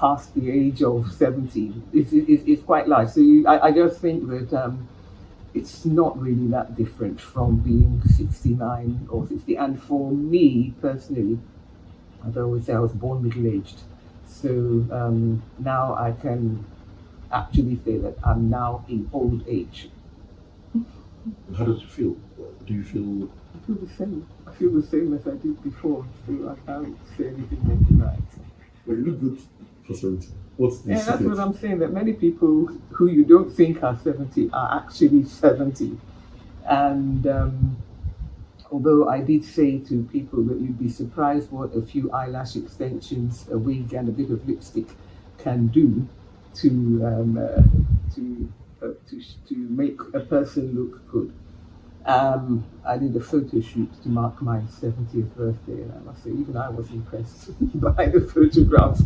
past the age of 70 is quite large. So I just think that it's not really that different from being 69 or 50. And for me personally, as I always say, I was born middle aged. So now I can actually say that I'm now in old age. How does it feel? Do you feel? I feel the same. I feel the same as I did before. So I can't say anything more tonight. Well, you look good for 70. What's the Yeah, that's secret? what I'm saying. That many people who you don't think are 70 are actually 70. And although I did say to people that you'd be surprised what a few eyelash extensions, a wig, and a bit of lipstick can do to to make a person look good. I did a photo shoot to mark my 70th birthday, and I must say, even I was impressed by the photographs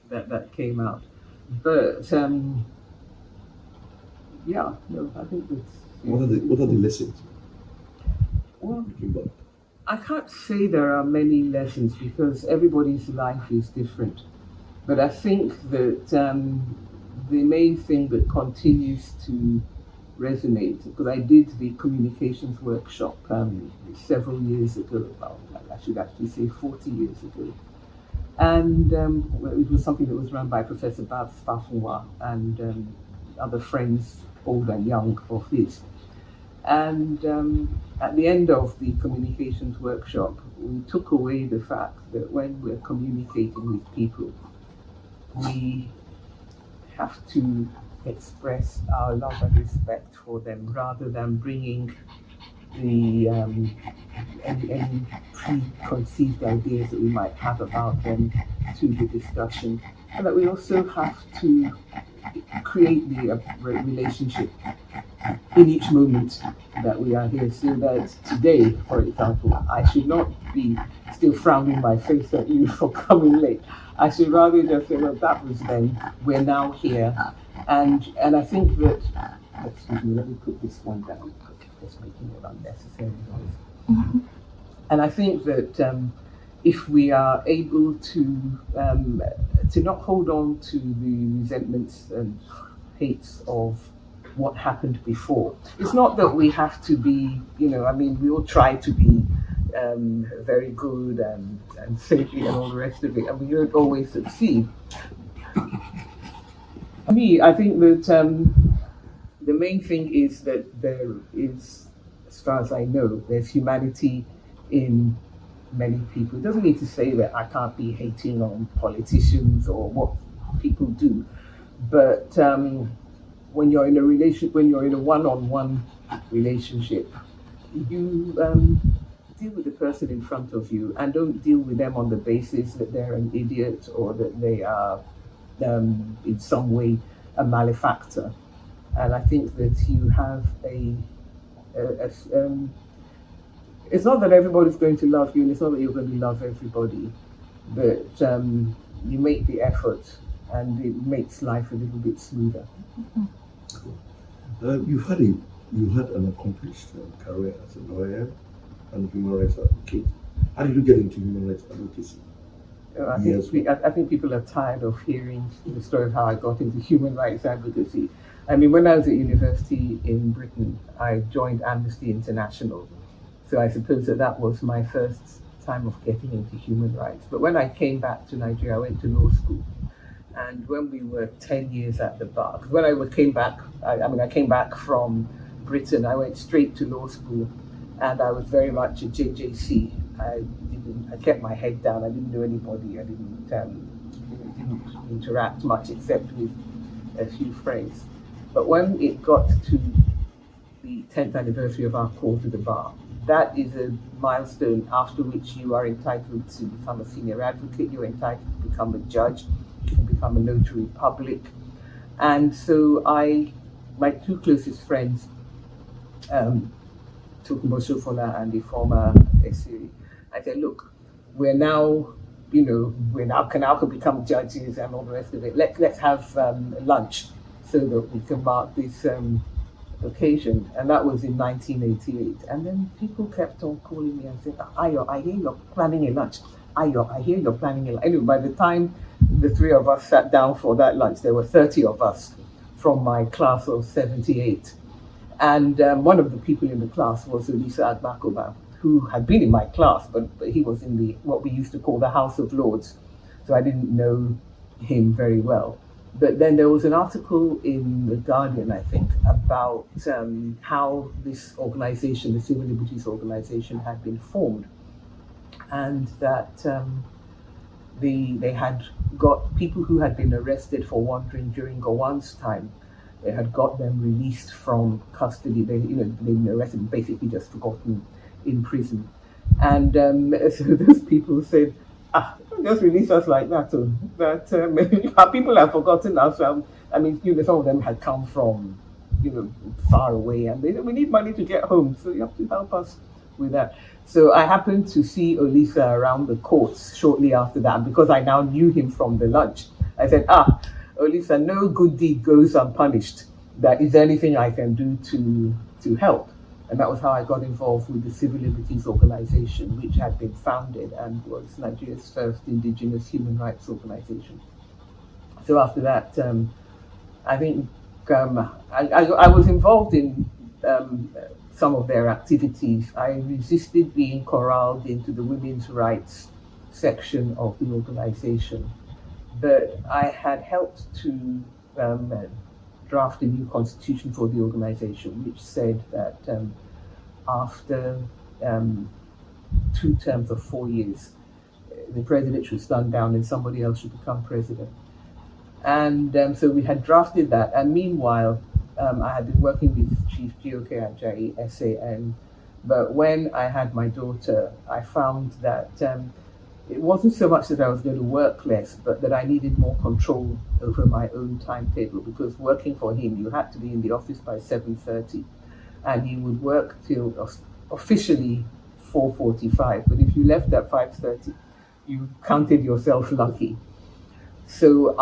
that came out. But yeah, no, I think that's. What are the lessons? Well, Looking back. I can't say there are many lessons because everybody's life is different. But I think that the main thing that continues to resonate, because I did the communications workshop several years ago, well, I should actually say 40 years ago. And well, it was something that was run by Professor Babs Fafunwa and other friends, old and young, of his. And at the end of the communications workshop, we took away the fact that when we're communicating with people, we have to express our love and respect for them rather than bringing the any preconceived ideas that we might have about them to the discussion, and that we also have to create the relationship in each moment that we are here, so that today, for example, I should not be still frowning my face at you for coming late. I should rather just say, well, that was then, we're now here. And I think that, excuse me, let me put this one down because it's just making it unnecessary noise. And I think that if we are able to not hold on to the resentments and hates of what happened before. It's not that we have to be, I mean, we all try to be very good and saintly and all the rest of it, and we don't always succeed. For me, I think that the main thing is that there is, as far as I know, there's humanity in many people. It doesn't mean to say that I can't be hating on politicians or what people do, but when you're in a relationship, when you're in a one-on-one relationship, you deal with the person in front of you and don't deal with them on the basis that they're an idiot or that they are in some way a malefactor. And I think that you have it's not that everybody's going to love you, and it's not that you're going to love everybody, but you make the effort and it makes life a little bit smoother. You had an accomplished career as a lawyer and human rights advocate. How did you get into human rights advocacy? I think people are tired of hearing the story of how I got into human rights advocacy. I mean, when I was at university in Britain, I joined Amnesty International. So I suppose that was my first time of getting into human rights. But when I came back to Nigeria, I went to law school. And when we were 10 years at the bar, when I came back, I came back from Britain, I went straight to law school, and I was very much a JJC. I kept my head down. I didn't know anybody. I didn't interact much except with a few friends. But when it got to the 10th anniversary of our call to the bar, that is a milestone after which you are entitled to become a senior advocate. You're entitled to become a judge. You can become a notary public. And so my two closest friends, Tokunbo Shofola and the former Esiri, I said, look, we're now can become judges and all the rest of it. Let's have lunch so that we can mark this occasion. And that was in 1988. And then people kept on calling me and saying, Ayo, I hear you're planning a lunch. I hear you're planning a." Anyway, by the time the three of us sat down for that lunch, there were 30 of us from my class of 78. And one of the people in the class was Olisa Agbakoba, who had been in my class, but he was in the what we used to call the House of Lords. So I didn't know him very well. But then there was an article in The Guardian, I think, about how this organization, the Civil Liberties Organization, had been formed. And that they had got people who had been arrested for wandering during Gowon's time. They had got them released from custody. They'd been arrested, basically just forgotten in prison. And so those people said, don't just release us like that. So that our people have forgotten us. Some of them had come from, far away, and we need money to get home. So you have to help us with that. So I happened to see Olisa around the courts shortly after that, and because I now knew him from the lunch, I said, Olisa, no good deed goes unpunished. Is there anything I can do to help? And that was how I got involved with the Civil Liberties Organization, which had been founded and was Nigeria's first indigenous human rights organization. So after that, I think I was involved in some of their activities. I resisted being corralled into the women's rights section of the organization, but I had helped to draft a new constitution for the organization, which said that after 2 terms of 4 years, the president should stand down and somebody else should become president. And so we had drafted that. And meanwhile, I had been working with Chief G.O.K. Ajayi, SAN. But when I had my daughter, I found that it wasn't so much that I was going to work less, but that I needed more control over my own timetable, because working for him, you had to be in the office by 7:30, and you would work till officially 4:45. But if you left at 5:30, you counted yourself lucky. So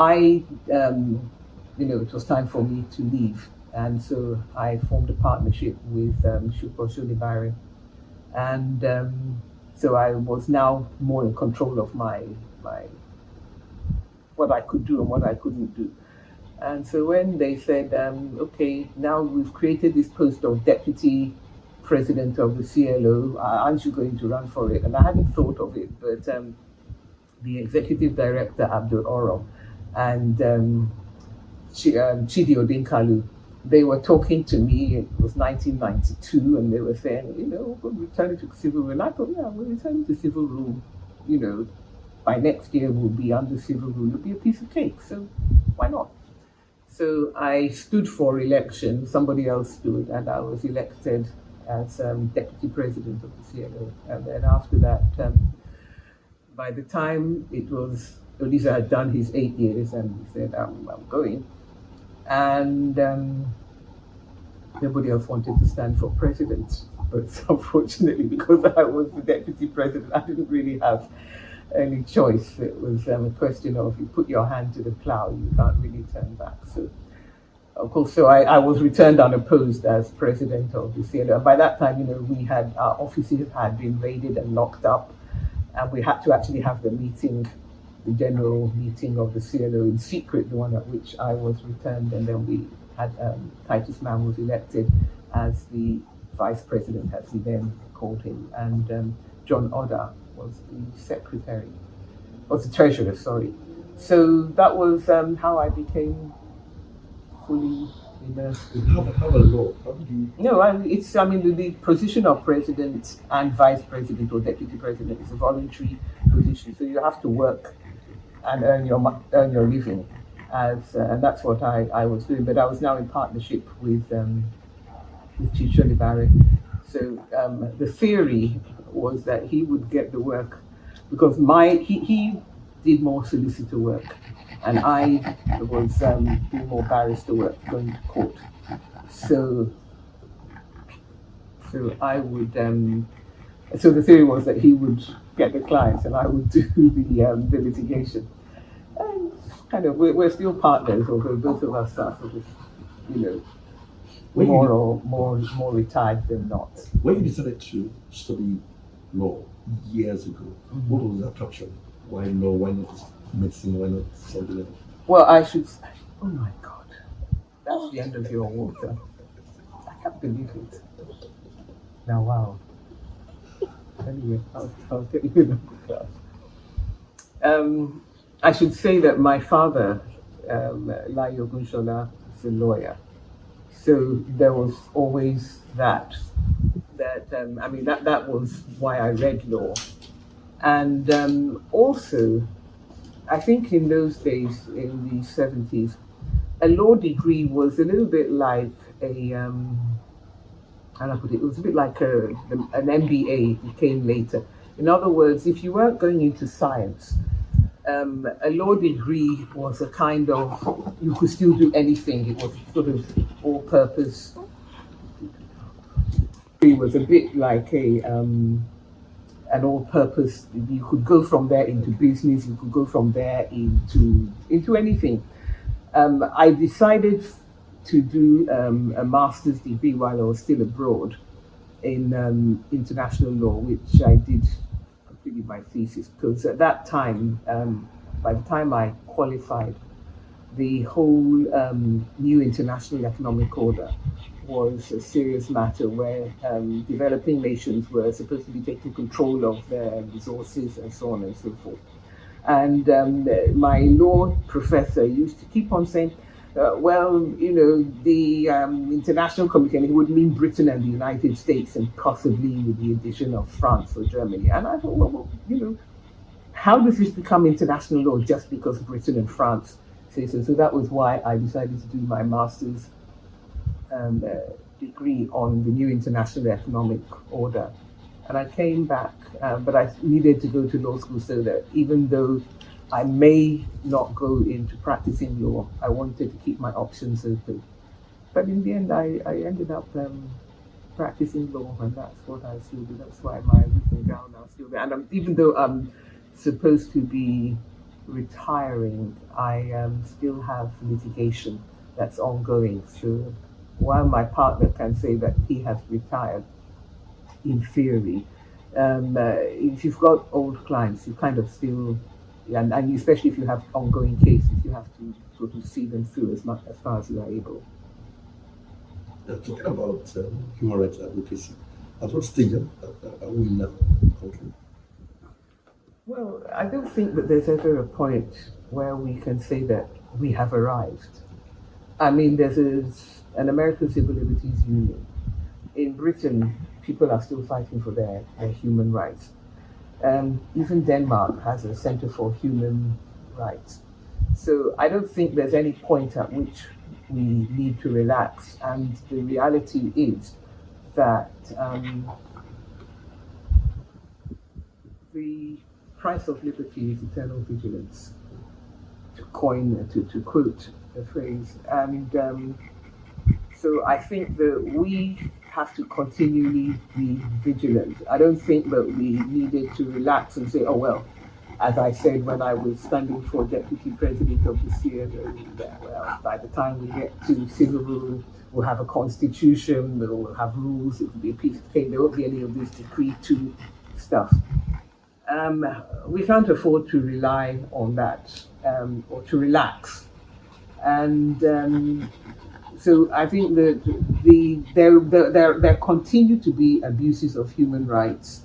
it was time for me to leave. And so I formed a partnership with Shupo Sholibare. And so I was now more in control of my what I could do and what I couldn't do. And so when they said, okay, now we've created this post of deputy president of the CLO, aren't you going to run for it? And I hadn't thought of it, but the executive director, Abdul Oro, and Chidi Odinkalu, they were talking to me. It was 1992, and they were saying, we're returning to civil rule. And I thought, we're returning to civil rule. By next year we'll be under civil rule. It'll be a piece of cake. So why not? So I stood for election. Somebody else stood, and I was elected as deputy president of the CLO. And then after that, by the time Olisa had done his 8 years, and he said, I'm going. And nobody else wanted to stand for president. But unfortunately, because I was the deputy president, I didn't really have any choice. It was a question of, you put your hand to the plow, you can't really turn back. So, of course, I was returned unopposed as president of the CLO. And by that time, we had, our offices had been raided and locked up, and we had to actually have the general meeting of the CLO in secret, the one at which I was returned, and then we had Titus Mann was elected as the vice president, as he then called him, and John Oda was the treasurer, sorry. So that was how I became fully immersed. How about law? How did you? No, the position of president and vice president or deputy president is a voluntary position, so you have to work and earn your living, and that's what I was doing. But I was now in partnership with Chief Sholibare. So the theory was that he would get the work because he did more solicitor work, and I was doing more barrister work, going to court. So I would. So the theory was that he would get the clients and I would do the litigation. And kind of, we're still partners, although both of us are sort of, more retired than not. When you decided to study law years ago. What was the attraction? Why law? Why not medicine? Why not something else? Well, I should. Oh my God, that's the end of your water. I can't believe it. Now, wow. Anyway, I'll get you I should say that my father, Lai Ogunshola, is a lawyer. So there was always that. That was why I read law. And also, I think in those days, in the 70s, a law degree was a little bit like how do I put it? It was a bit like an MBA became later. In other words, if you weren't going into science, a law degree was a kind of, you could still do anything. It was sort of all-purpose. It was a bit like an all-purpose. You could go from there into business. You could go from there into anything. I decided to do a master's degree while I was still abroad in international law, which I did completely my thesis, because at that time, by the time I qualified, the whole new international economic order was a serious matter where developing nations were supposed to be taking control of their resources and so on and so forth. And my law professor used to keep on saying, the international community would mean Britain and the United States, and possibly with the addition of France or Germany. And I thought, how does this become international law just because Britain and France say so? So that was why I decided to do my master's degree on the new international economic order. And I came back, but I needed to go to law school so that even though I may not go into practicing law, I wanted to keep my options open. But in the end, I ended up practicing law, and that's what I still do. That's why my written gown now still there. And even though I'm supposed to be retiring, I still have litigation that's ongoing. So while my partner can say that he has retired, in theory, if you've got old clients, you kind of still, and especially if you have ongoing cases, you have to sort of see them through as far as you are able. Talking about human rights advocacy, at what stage are we now in the country? Well, I don't think that there's ever a point where we can say that we have arrived. I mean, there's an American Civil Liberties Union. In Britain, people are still fighting for their human rights. Even Denmark has a Center for Human Rights. So I don't think there's any point at which we need to relax. And the reality is that the price of liberty is eternal vigilance, to quote the phrase. And so I think that we have to continually be vigilant. I don't think that we needed to relax and say, oh, well, as I said when I was standing for Deputy President of the CNO, well, by the time we get to civil rule, we'll have a constitution, we'll have rules, it will be a piece of cake, there won't be any of this Decree 2 stuff. We can't afford to rely on that or to relax. And so I think that there continue to be abuses of human rights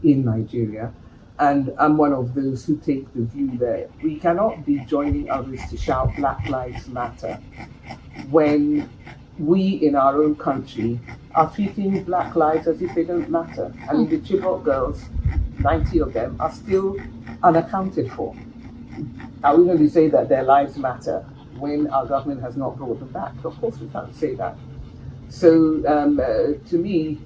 in Nigeria. And I'm one of those who take the view that we cannot be joining others to shout Black Lives Matter when we in our own country are treating Black lives as if they don't matter. I mean, the Chibok girls, 90 of them, are still unaccounted for. Are we going to say that their lives matter when our government has not brought them back? Of course we can't say that. So to me,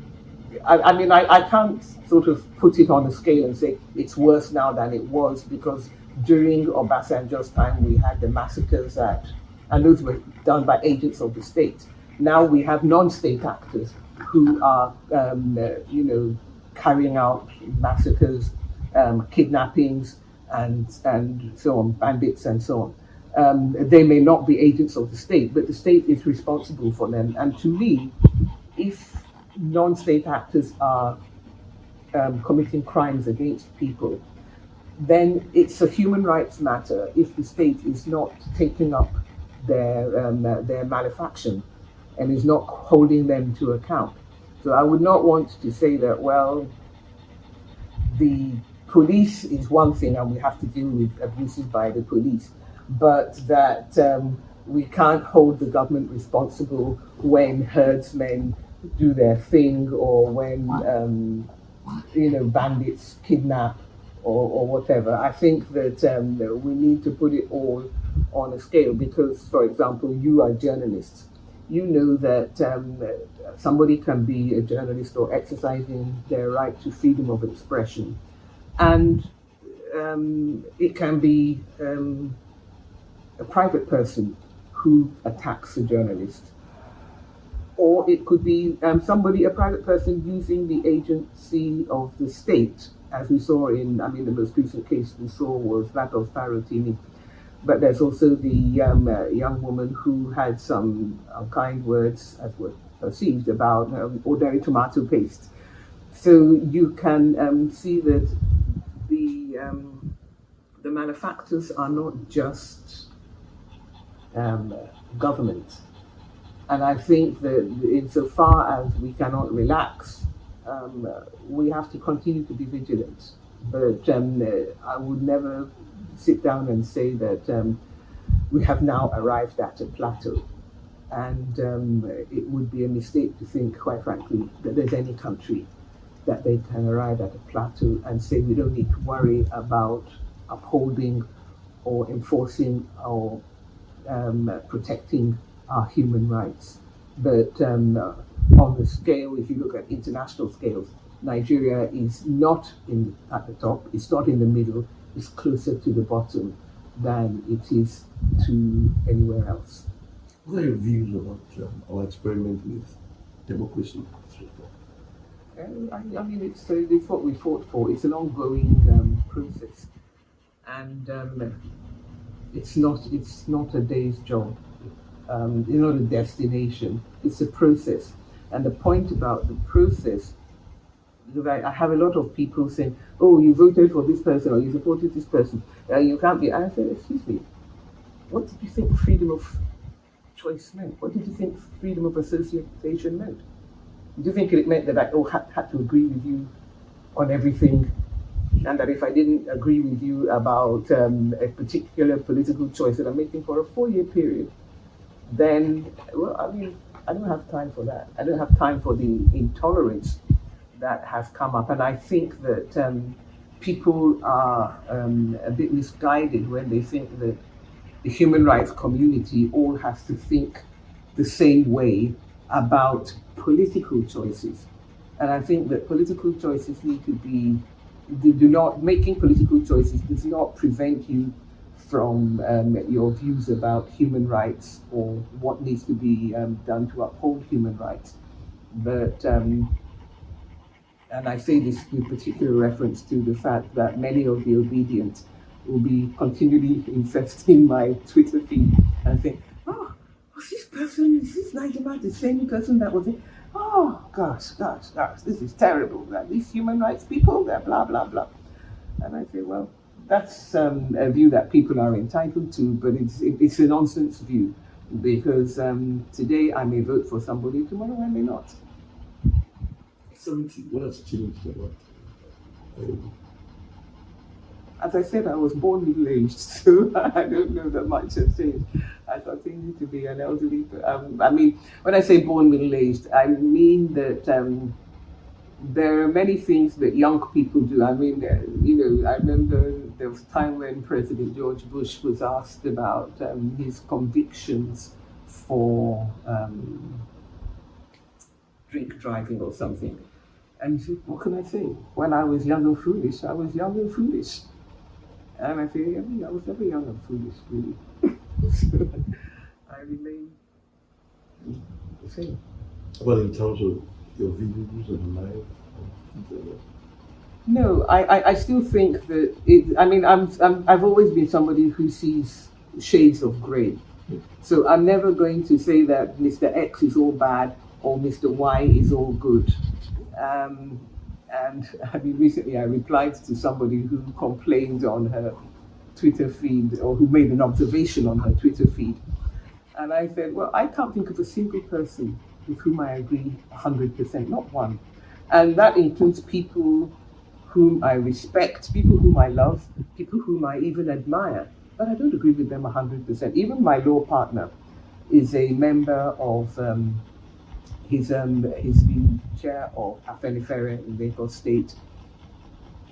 I can't sort of put it on a scale and say it's worse now than it was, because during Obasanjo's time we had the massacres and those were done by agents of the state. Now we have non-state actors who are, carrying out massacres, kidnappings, and so on, bandits and so on. They may not be agents of the state, but the state is responsible for them. And to me, if non-state actors are committing crimes against people, then it's a human rights matter if the state is not taking up their malefaction and is not holding them to account. So I would not want to say that, well, the police is one thing and we have to deal with abuses by the police, but that we can't hold the government responsible when herdsmen do their thing, or when bandits kidnap or whatever. I think that we need to put it all on a scale, because, for example, you are journalists. You know that somebody can be a journalist or exercising their right to freedom of expression, and it can be a private person who attacks a journalist, or it could be a private person using the agency of the state, as we saw in, the most recent case we saw was that of Farotini. But there's also the young woman who had some unkind words, as were perceived, about ordinary tomato paste. So you can see that the malefactors are not just government. And I think that insofar as we cannot relax, we have to continue to be vigilant. But I would never sit down and say that we have now arrived at a plateau. And it would be a mistake to think, quite frankly, that there's any country that they can arrive at a plateau and say we don't need to worry about upholding or enforcing or protecting our human rights. But on the scale, if you look at international scales, Nigeria is not at the top, it's not in the middle, it's closer to the bottom than it is to anywhere else. What are your views about our experiment with democracy? It's what we fought for. It's an ongoing process, and it's not a day's job. It's not a destination. It's a process, and the point about the process. I have a lot of people saying, "Oh, you voted for this person, or you supported this person. You can't be." I said, "Excuse me. What did you think freedom of choice meant? What did you think freedom of association meant? Do you think it meant that I had to agree with you on everything, and that if I didn't agree with you about a particular political choice that I'm making for a 4-year period, then, I don't have time for that. I don't have time for the intolerance that has come up." And I think that people are a bit misguided when they think that the human rights community all has to think the same way about political choices. And I think that political choices need to be, making political choices does not prevent you from your views about human rights or what needs to be done to uphold human rights. But, and I say this with particular reference to the fact that many of the obedient will be continually infesting my Twitter feed and think, "Oh, was this person, is this Nigeria the same person that was it? Oh, gosh, this is terrible. That these human rights people, they're blah, blah, blah." And I say, well, that's a view that people are entitled to, but it's a nonsense view, because today I may vote for somebody, tomorrow I may not. 70, what has changed about? As I said, I was born middle-aged, so I don't know that much has changed. I continue to be an elderly. When I say born middle-aged, I mean that there are many things that young people do. I remember there was a time when President George Bush was asked about his convictions for drink driving or something. And he said, "What can I say? When I was young and foolish, I was young and foolish." And I say, I was never young and foolish, really. So I remain the same. But in terms of your views and life? No, I still think that I've always been somebody who sees shades of grey. So I'm never going to say that Mr. X is all bad or Mr. Y is all good. And I mean, recently I replied to somebody who complained on her Twitter feed, or who made an observation on her Twitter feed. And I said, well, I can't think of a single person with whom I agree 100%, not one. And that includes people whom I respect, people whom I love, people whom I even admire. But I don't agree with them 100%. Even my law partner is a member of, he's the chair of Afenifere in Lagos State.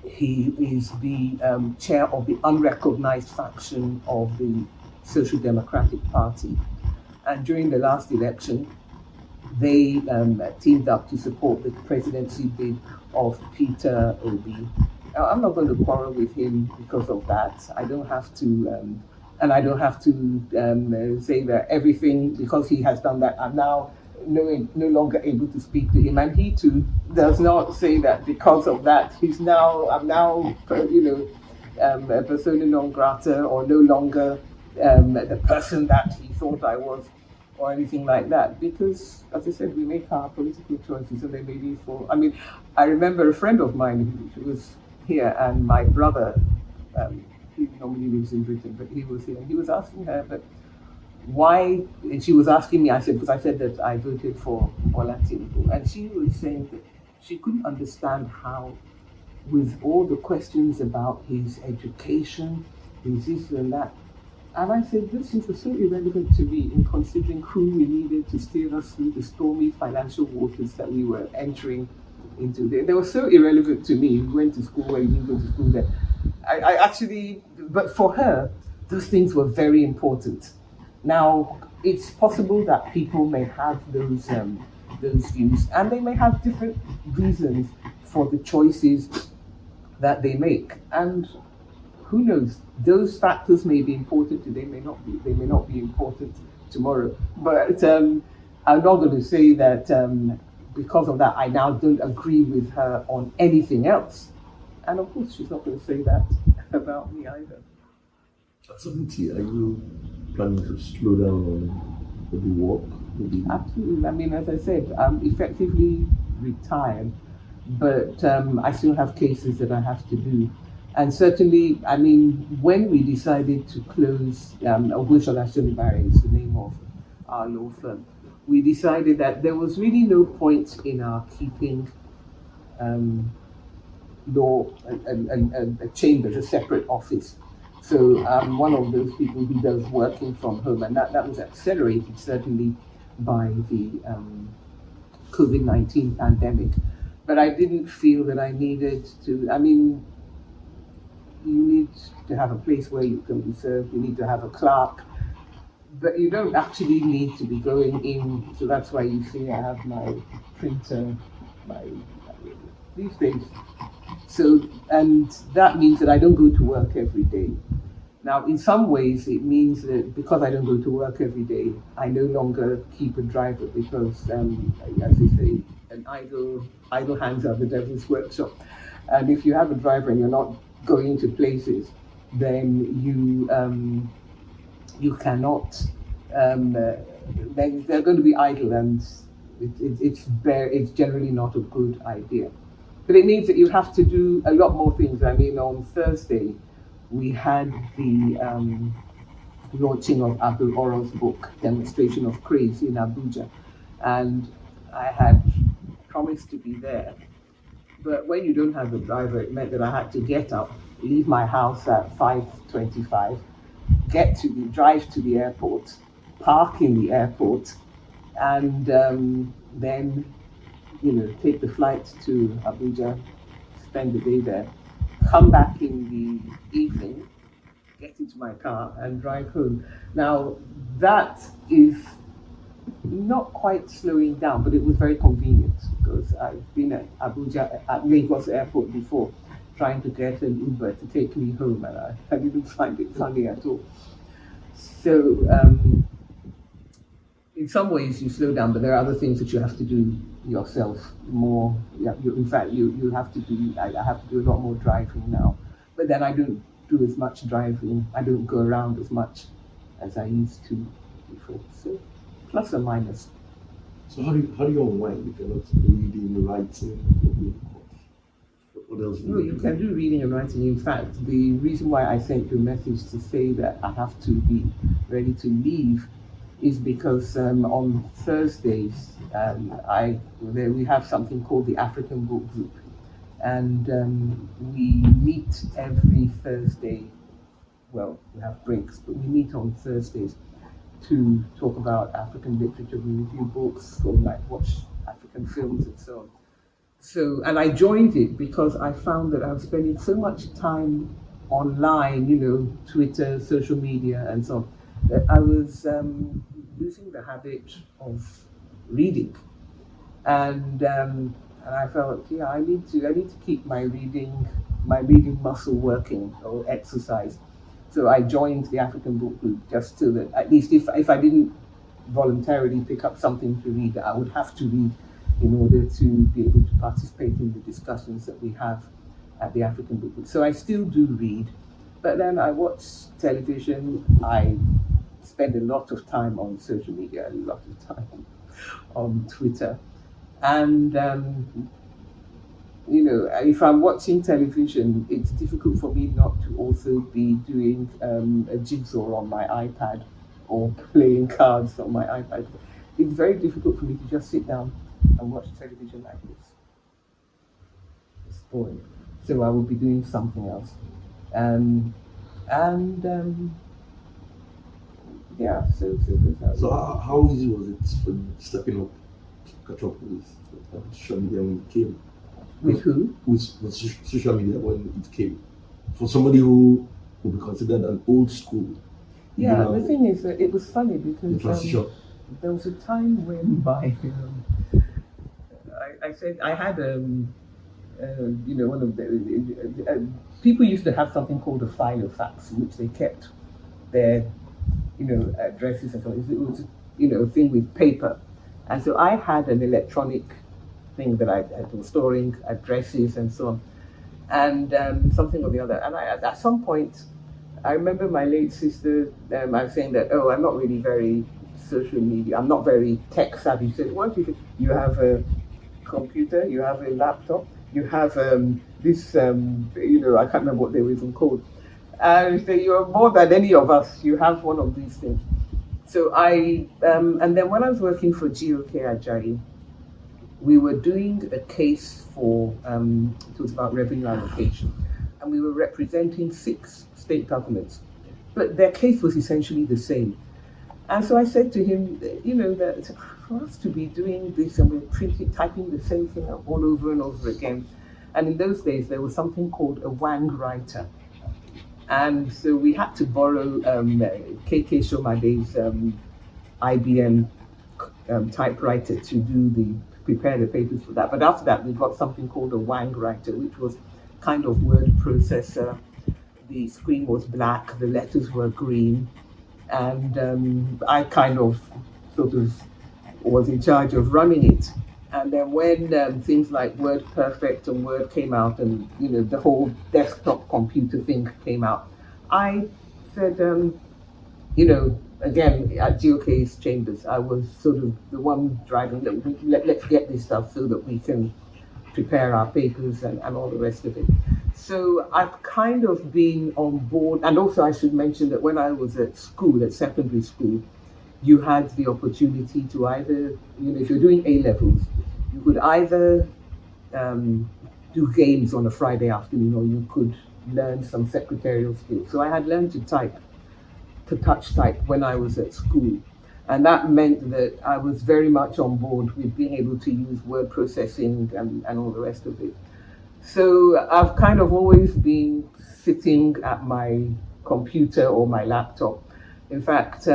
He is the chair of the unrecognized faction of the Social Democratic Party. And during the last election, they teamed up to support the presidency bid of Peter Obi. Now, I'm not going to quarrel with him because of that. I don't have to, and I don't have to say that everything, because he has done that, I'm now no longer able to speak to him. And he too does not say that because of that, I'm now, a persona non grata, or no longer the person that he thought I was, or anything like that, because, as I said, we make our political choices, and they may be for. I mean, I remember a friend of mine who was here, and my brother, he normally lives in Britain, but he was here, and he was asking her, but why? And she was asking me. I said, because I said that I voted for Bola Tinubu, and she was saying that she couldn't understand how, with all the questions about his education, his this and that. And I said, these things were so irrelevant to me in considering who we needed to steer us through the stormy financial waters that we were entering into. They were so irrelevant to me. You went to school where you didn't go to school there. I actually, but for her, those things were very important. Now, it's possible that people may have those views, and they may have different reasons for the choices that they make. And who knows? Those factors may be important today, may not be. They may not be important tomorrow. But I'm not going to say that because of that, I now don't agree with her on anything else. And of course, she's not going to say that about me either. At 70, are you planning to slow down on maybe work? Absolutely. I mean, as I said, I'm effectively retired, but I still have cases that I have to do. And certainly, I mean, when we decided to close, Ogunshola Sonibare is the name of our law firm, we decided that there was really no point in our keeping law a chambers, a separate office. So I'm one of those people who does working from home, and that was accelerated certainly by the COVID-19 pandemic. But I didn't feel that I needed to, I mean, you need to have a place where you can be served, you need to have a clerk, but you don't actually need to be going in. So that's why you see I have my printer, these days. So, and that means that I don't go to work every day. Now, in some ways, it means that because I don't go to work every day, I no longer keep a driver, because, as they say, an idle hands are the devil's workshop. And if you have a driver and you're not going to places, then you cannot. Then they're going to be idle, and it's generally not a good idea. But it means that you have to do a lot more things. I mean, on Thursday, we had the launching of Abdul Oro's book, Demonstration of Craze, in Abuja. And I had promised to be there. But when you don't have a driver, it meant that I had to get up, leave my house at 5:25, drive to the airport, park in the airport, and then, take the flight to Abuja, spend the day there, come back in the evening, get into my car and drive home. Now, that is not quite slowing down, but it was very convenient, because I've been at Abuja, at Lagos Airport before, trying to get an Uber to take me home, and I didn't find it funny at all. So, in some ways you slow down, but there are other things that you have to do yourself more. Yeah, in fact, you have to do. I have to do a lot more driving now, but then I don't do as much driving. I don't go around as much as I used to before. So, plus or minus. So how do you unwind if you're not reading, writing, or doing course? What else? No, you can do reading and writing. In fact, the reason why I sent you a message to say that I have to be ready to leave is because on Thursdays we have something called the African Book Group, and we meet every Thursday. Well, we have breaks, but we meet on Thursdays to talk about African literature. We review books or like watch African films and so on. So, and I joined it because I found that I was spending so much time online, Twitter, social media, and so on, that I was losing the habit of reading, and I felt, I need to keep my reading muscle working or exercise. So I joined the African Book Group just so that at least if I didn't voluntarily pick up something to read, I would have to read in order to be able to participate in the discussions that we have at the African Book Group. So I still do read, but then I watch television, I spend a lot of time on social media, a lot of time on Twitter. And, if I'm watching television, it's difficult for me not to also be doing a jigsaw on my iPad or playing cards on my iPad. It's very difficult for me to just sit down and watch television like this. It's boring. So I will be doing something else. So how easy was it for stepping up to catch up with social media when it came? With who? With social media when it came. For somebody who would be considered an old school. Yeah, the thing is that it was funny because there was a time when I said I had one of the people used to have something called a file of facts in which they kept their addresses and so on. It was a thing with paper, and so I had an electronic thing that I was storing addresses and so on, and something or the other. And at some point, I remember my late sister. I was saying that I'm not really very social media. I'm not very tech savvy. She said, "What you have a computer? You have a laptop? You have this? I can't remember what they were even called." And so you're more than any of us. You have one of these things. So and then when I was working for GOK Ajayi, we were doing a case for, it was about revenue allocation, and we were representing 6 state governments, but their case was essentially the same. And so I said to him, that for us to be doing this and we're typing the same thing all over and over again, and in those days there was something called a Wang writer. And so we had to borrow KK Shomade's IBM typewriter to prepare the papers for that. But after that, we got something called a Wang writer, which was kind of word processor. The screen was black, the letters were green, and I kind of sort of was in charge of running it. And then when things like WordPerfect and Word came out, and the whole desktop computer thing came out, I said, again at GOK's chambers, I was sort of the one driving let's get this stuff so that we can prepare our papers and all the rest of it. So I've kind of been on board, and also I should mention that when I was at school, at secondary school, you had the opportunity to either, if you're doing A-levels, you could either do games on a Friday afternoon, or you could learn some secretarial skills. So I had learned to touch type when I was at school. And that meant that I was very much on board with being able to use word processing and all the rest of it. So I've kind of always been sitting at my computer or my laptop. In fact,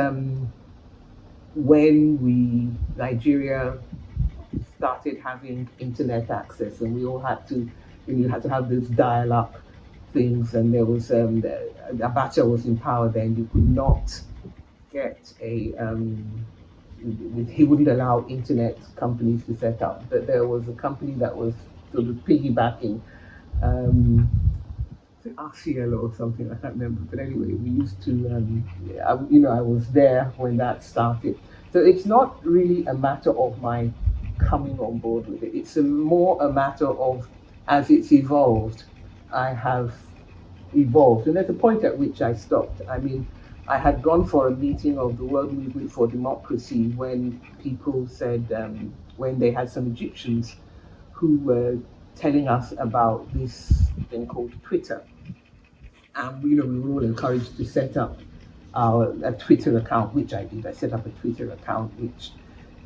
when Nigeria started having internet access, and we all had to, you had to have those dial-up things, and there was Abacha was in power then. You could not get he wouldn't allow internet companies to set up, but there was a company that was sort of piggybacking RCL or something, I can't remember, but anyway, we used to I was there when that started. So it's not really a matter of my coming on board with it. It's more a matter of as it's evolved, I have evolved. And there's a point at which I stopped. I mean, I had gone for a meeting of the World Movement for Democracy when people said, when they had some Egyptians who were telling us about this thing called Twitter. And we were all encouraged to set up a Twitter account, which I did. I set up a Twitter account,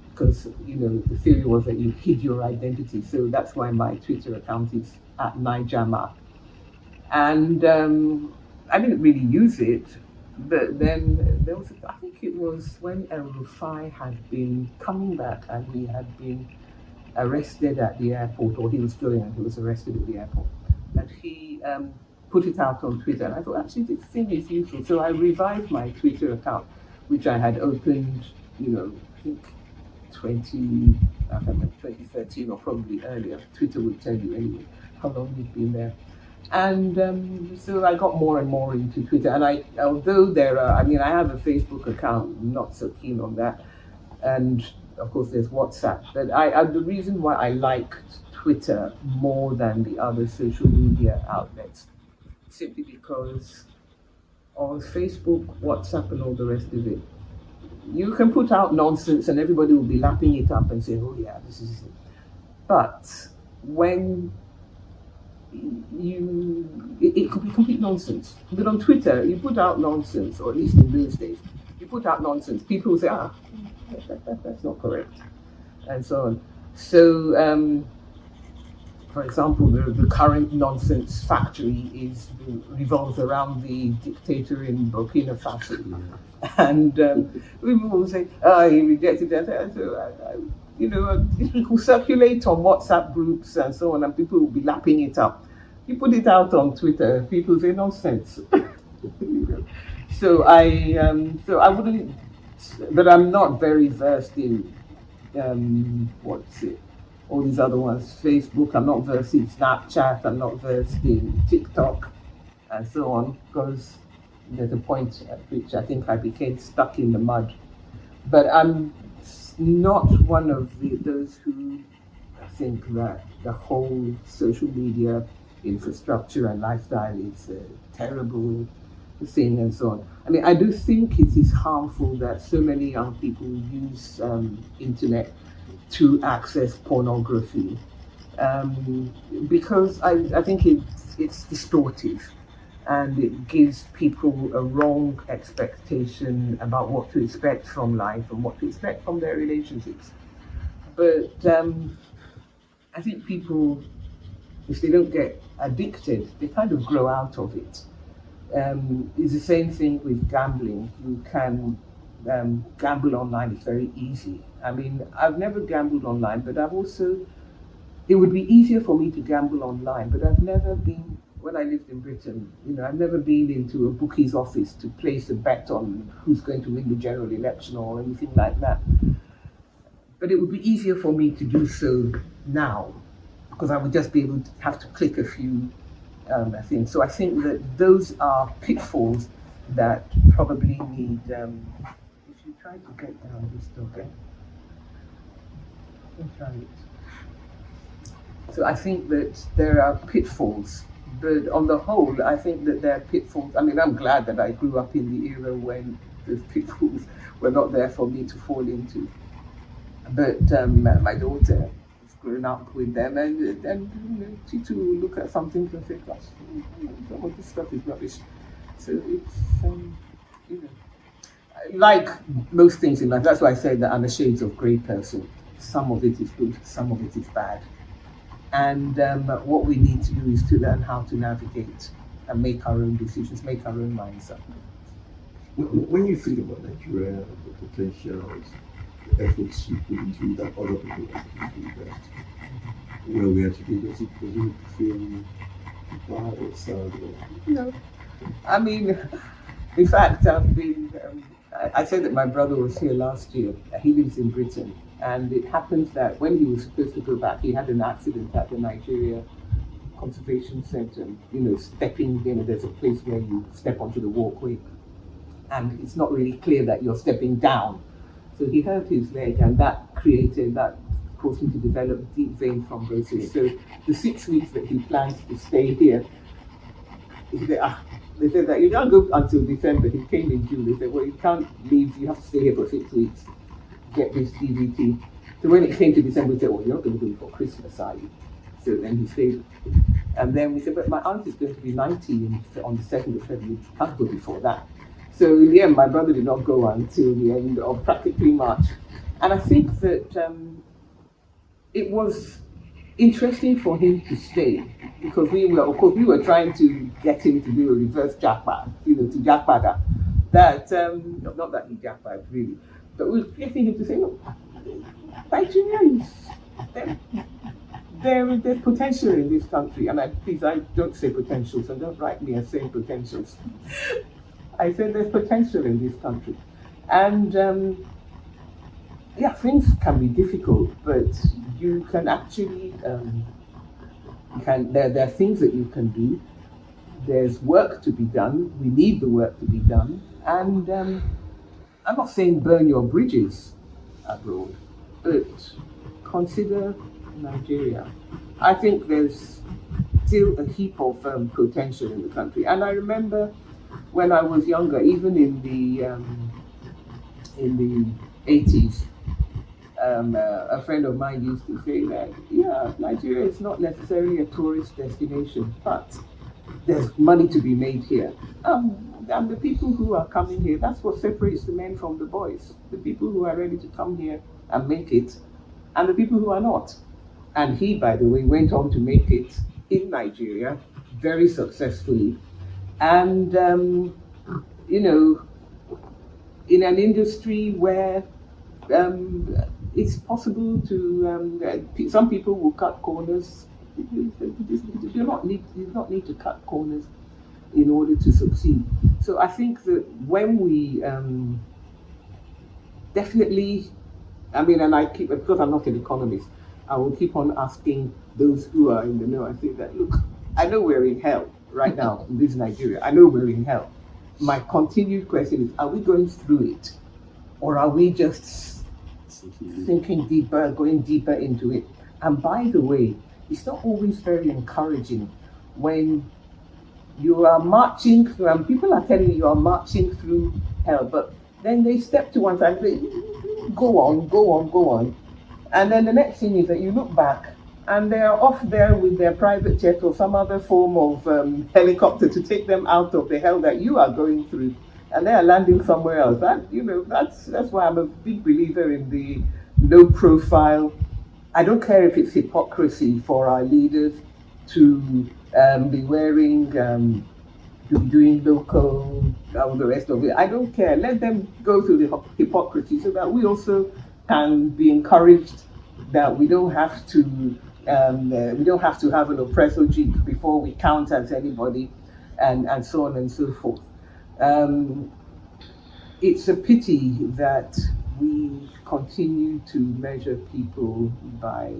because the theory was that you hid your identity. So that's why my Twitter account is at Nijama. And I didn't really use it, but then there was, I think it was when El Rufai had been coming back and he had been arrested at the airport, or he was going and he was arrested at the airport, and he put it out on Twitter. And I thought, actually, this thing is useful. So I revived my Twitter account, which I had opened, I think 2013 or probably earlier. Twitter would tell you anyway how long you've been there. And so I got more and more into Twitter. And although I have a Facebook account, I'm not so keen on that. And of course, there's WhatsApp. But the reason why I liked Twitter more than the other social media outlets, simply because on Facebook, WhatsApp, and all the rest of it, you can put out nonsense and everybody will be lapping it up and saying, oh yeah, this is it. But when it could be complete nonsense. But on Twitter, you put out nonsense, or at least in those days, you put out nonsense. People say, that's not correct, and so on. So, for example, the current nonsense factory revolves around the dictator in Burkina Faso. And people will say, he rejected that. So, it will circulate on WhatsApp groups and so on, and people will be lapping it up. You put it out on Twitter, people say nonsense. So I wouldn't, but I'm not very versed in all these other ones. Facebook, I'm not versed in Snapchat, I'm not versed in TikTok, and so on, because there's a point at which I think I became stuck in the mud. But I'm not one of those who think that the whole social media infrastructure and lifestyle is a terrible thing and so on. I mean, I do think it is harmful that so many young people use internet to access pornography, because I think it's distortive, and it gives people a wrong expectation about what to expect from life and what to expect from their relationships. But I think people, if they don't get addicted, they kind of grow out of it. It's the same thing with gambling. You can gamble online, it's very easy. I mean, I've never gambled online, but it would be easier for me to gamble online, but I've never been, when I lived in Britain, I've never been into a bookie's office to place a bet on who's going to win the general election or anything like that. But it would be easier for me to do so now, because I would just be able to have to click a few things. So I think that those are pitfalls that probably need, if you try to get down this dog, try it. So I think that there are pitfalls. But on the whole, I think that there are pitfalls. I mean, I'm glad that I grew up in the era when those pitfalls were not there for me to fall into. But my daughter has grown up with them, and she too look at some things and say, gosh, some of this stuff is rubbish. So it's, like most things in life, that's why I say that I'm a shades of grey person. Some of it is good, some of it is bad. And what we need to do is to learn how to navigate and make our own decisions, make our own minds up. When you think about Nigeria, the potentials, the efforts you put into that, other people that do that, where we are today, does it feel bad or sad? Or? No. I mean, in fact, I've been, I said that my brother was here last year. He lives in Britain. And it happened that when he was supposed to go back, he had an accident at the Nigeria Conservation Center. Stepping, there's a place where you step onto the walkway, and it's not really clear that you're stepping down. So he hurt his leg, and that caused him to develop deep vein thrombosis. So the 6 weeks that he planned to stay here, they said that you can't go until December. He came in June. They said, well, you can't leave. You have to stay here for 6 weeks. Get this DVT. So when it came to December, we said, well, you're not going to do it for Christmas, are you? So then he stayed. And then we said, but my aunt is going to be 90 on the 2nd of February. You can't go before that. So in the end, my brother did not go until the end of practically March. And I think that it was interesting for him to stay because we were trying to get him to do a reverse jackpot, to jackpot that, not that he jackpot really, but we were getting him to say, look, Nigeria is, there's potential in this country. And please, I don't say potential, so don't write me as saying potentials. I said there's potential in this country. And things can be difficult, but you can actually, there are things that you can do. There's work to be done. We need the work to be done. And I'm not saying burn your bridges abroad, but consider Nigeria. I think there's still a heap of potential in the country. And I remember when I was younger, even in the 80s, a friend of mine used to say that, Nigeria is not necessarily a tourist destination, but there's money to be made here. And the people who are coming here, that's what separates the men from the boys. The people who are ready to come here and make it, and the people who are not. And he, by the way, went on to make it in Nigeria very successfully. And, in an industry where it's possible to, some people will cut corners. You do not need to cut corners in order to succeed. So I think that when we definitely, and I keep, because I'm not an economist, I will keep on asking those who are in the know. I say that, look, I know we're in hell right now in this Nigeria. I know we're in hell. My continued question is, are we going through it? Or are we just sinking deeper, going deeper into it? And by the way, it's not always very encouraging when you are marching through, and people are telling you are marching through hell, but then they step to one side and say, go on. And then the next thing is that you look back and they are off there with their private jet or some other form of helicopter to take them out of the hell that you are going through. And they are landing somewhere else. That's why I'm a big believer in the low profile. I don't care if it's hypocrisy for our leaders to be wearing, to be doing local, all the rest of it. I don't care. Let them go through the hypocrisy so that we also can be encouraged that we don't have to have an oppressor before we count as anybody, and so on and so forth. It's a pity that we continue to measure people by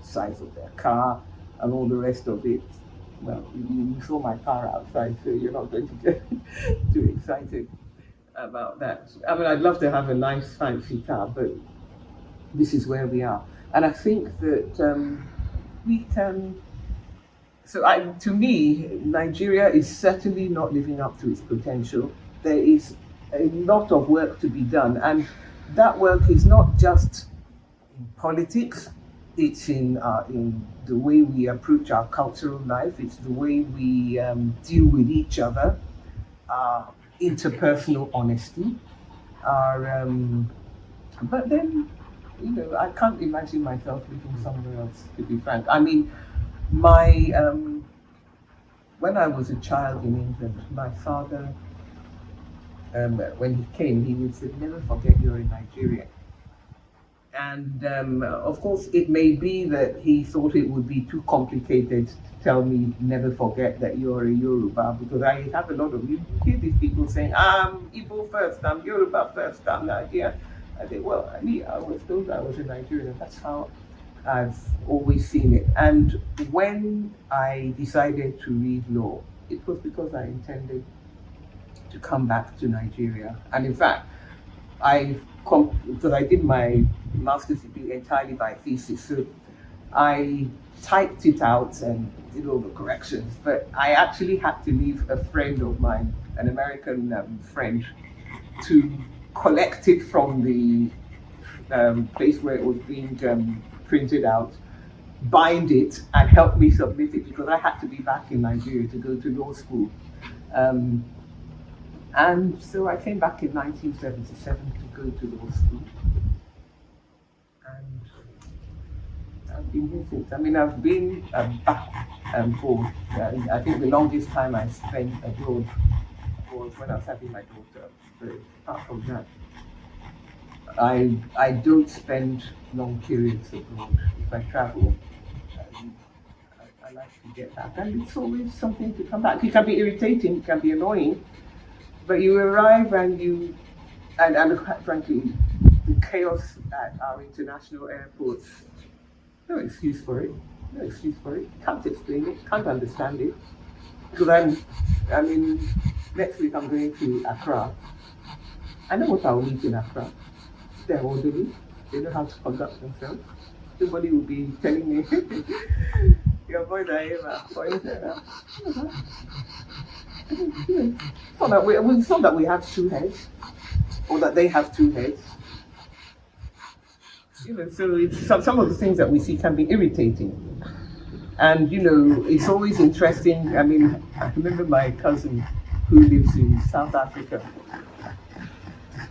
size of their car and all the rest of it. Well, you saw my car outside, so you're not going to get too excited about that. I'd love to have a nice fancy car, but this is where we are. And I think that we can, to me, Nigeria is certainly not living up to its potential. There is a lot of work to be done, and that work is not just in politics, it's in the way we approach our cultural life, it's the way we deal with each other, our interpersonal honesty, but then, I can't imagine myself living somewhere else, to be frank. When I was a child in England, my father, when he came, he would say, never forget you're in Nigeria. And of course, it may be that he thought it would be too complicated to tell me, never forget that you're a Yoruba, because I have a lot of, you hear these people saying, I'm Igbo first, I'm Yoruba first, I'm Nigeria. I say, well, I was told I was a Nigerian. That's how I've always seen it. And when I decided to read law, it was because I intended to come back to Nigeria. And in fact, I because I did my master's degree entirely by thesis, so I typed it out and did all the corrections. But I actually had to leave a friend of mine, an American friend, to collect it from the place where it was being printed out, bind it, and help me submit it because I had to be back in Nigeria to go to law school. And so I came back in 1977 to go to law school. And I've been here since. I mean, I've been back and forth. I think the longest time I spent abroad was when I was having my daughter. But apart from that, I don't spend long periods abroad. If I travel, I like to get back. And it's always something to come back. It can be irritating, it can be annoying, but you arrive and quite frankly, the chaos at our international airports, no excuse for it. No excuse for it. Can't explain it, can't understand it. Because next week I'm going to Accra. I know what I will meet in Accra. They're orderly, they know how to conduct themselves. Everybody will be telling me, your boys are here, it's not that we have two heads, or that they have two heads. So it's, some of the things that we see can be irritating. And it's always interesting. I mean, I remember my cousin who lives in South Africa,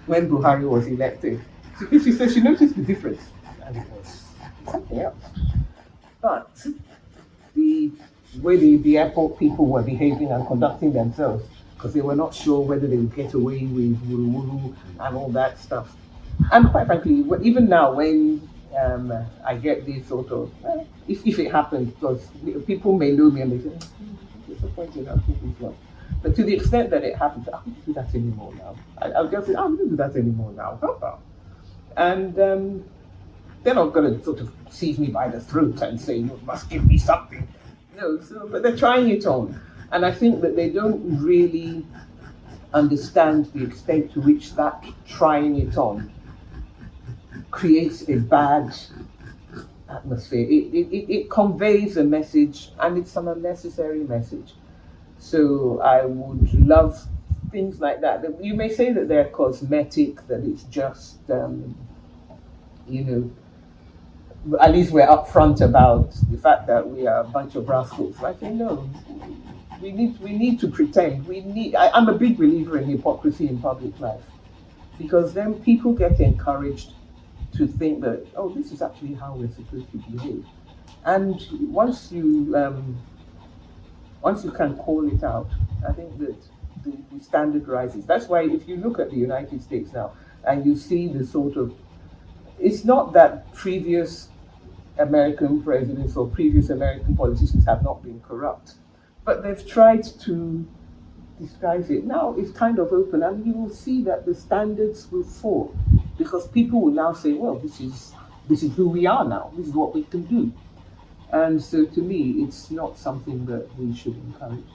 when Buhari was elected, she said she noticed the difference, and it was something else. But the way the airport people were behaving and conducting themselves, because they were not sure whether they would get away with wuru and all that stuff. And quite frankly, even now, when I get this sort of, if it happens, because people may know me and they say, disappointed, I think it's not. But to the extent that it happens, I don't do that anymore now. I'll just say, I don't do that anymore now. And they're not going to sort of seize me by the throat and say, you must give me something. No, but they're trying it on. And I think that they don't really understand the extent to which that trying it on creates a bad atmosphere. It conveys a message, and it's an unnecessary message. So I would love things like that. You may say that they're cosmetic, that it's just, at least we're upfront about the fact that we are a bunch of rascals. I think no, we need to pretend. I'm a big believer in hypocrisy in public life, because then people get encouraged to think that, oh, this is actually how we're supposed to behave. And once you can call it out, I think that the standard rises. That's why if you look at the United States now and you see the sort of, it's not that previous American presidents or previous American politicians have not been corrupt, but they've tried to disguise it. Now it's kind of open, and you will see that the standards will fall, because people will now say, well, this is who we are now, this is what we can do. And so to me, it's not something that we should encourage.